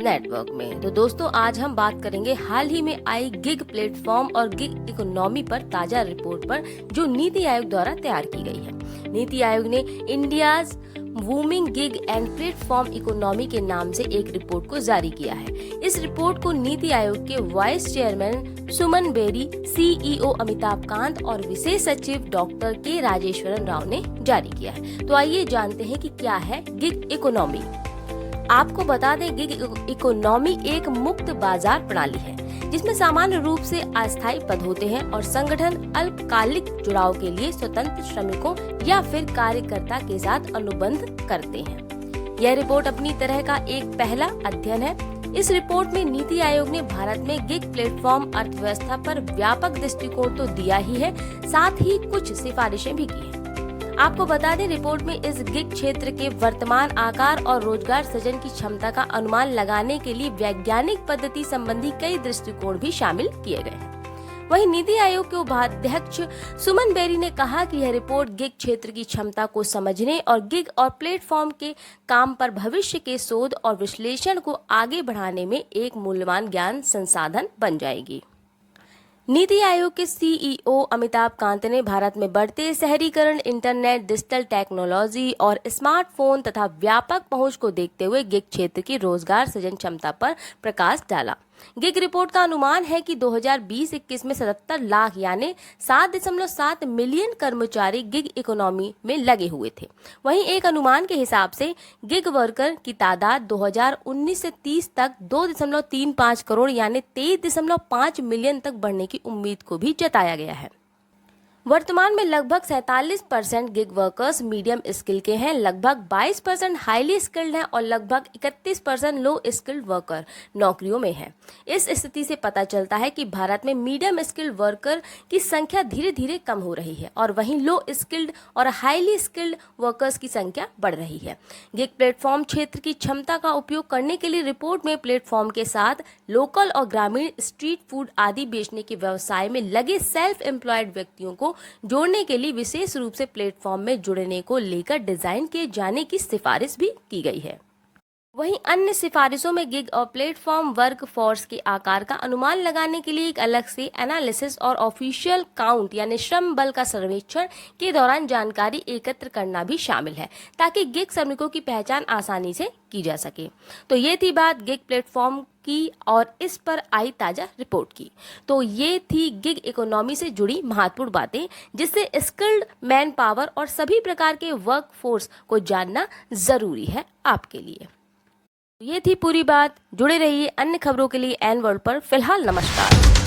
Network में। तो दोस्तों आज हम बात करेंगे हाल ही में आई गिग प्लेटफॉर्म और गिग इकोनॉमी पर ताजा रिपोर्ट पर, जो नीति आयोग द्वारा तैयार की गई है। नीति आयोग ने India's booming gig and platform economy के नाम से एक रिपोर्ट को जारी किया है। इस रिपोर्ट को नीति आयोग के वाइस चेयरमैन सुमन बेरी, सीईओ अमिताभ कांत और विशेष सचिव डॉक्टर के राजेश्वरन राव ने जारी किया है। तो आइए जानते हैं कि क्या है गिग इकोनॉमी। आपको बता दें, गिग इकोनॉमी एक मुक्त बाजार प्रणाली है जिसमें सामान्य रूप से अस्थायी पद होते हैं और संगठन अल्पकालिक जुड़ाव के लिए स्वतंत्र श्रमिकों या फिर कार्यकर्ता के साथ अनुबंध करते हैं। यह रिपोर्ट अपनी तरह का एक पहला अध्ययन है। इस रिपोर्ट में नीति आयोग ने भारत में गिग प्लेटफॉर्म अर्थव्यवस्था पर व्यापक दृष्टिकोण तो दिया ही है, साथ ही कुछ सिफारिशें भी की हैं। आपको बता दें, रिपोर्ट में इस गिग क्षेत्र के वर्तमान आकार और रोजगार सृजन की क्षमता का अनुमान लगाने के लिए वैज्ञानिक पद्धति संबंधी कई दृष्टिकोण भी शामिल किए गए हैं। वहीं नीति आयोग के उपाध्यक्ष सुमन बेरी ने कहा कि यह रिपोर्ट गिग क्षेत्र की क्षमता को समझने और गिग और प्लेटफॉर्म के काम पर भविष्य के शोध और विश्लेषण को आगे बढ़ाने में एक मूल्यवान ज्ञान संसाधन बन जाएगी। नीति आयोग के सीईओ अमिताभ कांत ने भारत में बढ़ते शहरीकरण, इंटरनेट, डिजिटल टेक्नोलॉजी और स्मार्टफोन तथा व्यापक पहुंच को देखते हुए गिग क्षेत्र की रोजगार सृजन क्षमता पर प्रकाश डाला। गिग रिपोर्ट का अनुमान है कि 2020-21 में 77 लाख यानी 7.7 मिलियन कर्मचारी गिग इकोनॉमी में लगे हुए थे। वहीं एक अनुमान के हिसाब से गिग वर्कर की तादाद 2019 से 30 तक 2.35 करोड़ यानी 23.5 मिलियन तक बढ़ने की उम्मीद को भी जताया गया है। वर्तमान में लगभग 47% गिग वर्कर्स मीडियम स्किल के हैं, लगभग 22% हाईली स्किल्ड हैं और लगभग 31% लो स्किल्ड वर्कर नौकरियों में हैं। इस स्थिति से पता चलता है कि भारत में मीडियम स्किल्ड वर्कर की संख्या धीरे धीरे कम हो रही है और वहीं लो स्किल्ड और हाईली स्किल्ड वर्कर्स की संख्या बढ़ रही है। गिग प्लेटफॉर्म क्षेत्र की क्षमता का उपयोग करने के लिए रिपोर्ट में प्लेटफॉर्म के साथ लोकल और ग्रामीण स्ट्रीट फूड आदि बेचने के व्यवसाय में लगे सेल्फ एम्प्लॉयड व्यक्तियों को जोड़ने के लिए विशेष रूप से प्लेटफॉर्म में जुड़ने को लेकर डिजाइन किए जाने की सिफारिश भी की गई है। वहीं अन्य सिफारिशों में गिग और प्लेटफॉर्म वर्क फोर्स के आकार का अनुमान लगाने के लिए एक अलग से एनालिसिस और ऑफिशियल काउंट यानी श्रम बल का सर्वेक्षण के दौरान जानकारी एकत्र करना भी शामिल है, ताकि गिग श्रमिकों की पहचान आसानी से की जा सके। तो ये थी बात गिग प्लेटफॉर्म की और इस पर आई ताजा रिपोर्ट की। तो ये थी गिग इकोनॉमी से जुड़ी महत्वपूर्ण बातें, जिससे स्किल्ड मैन पावर और सभी प्रकार के वर्क फोर्स को जानना जरूरी है आपके लिए। ये थी पूरी बात। जुड़े रहिए अन्य खबरों के लिए एन वर्ल्ड पर। फिलहाल नमस्कार।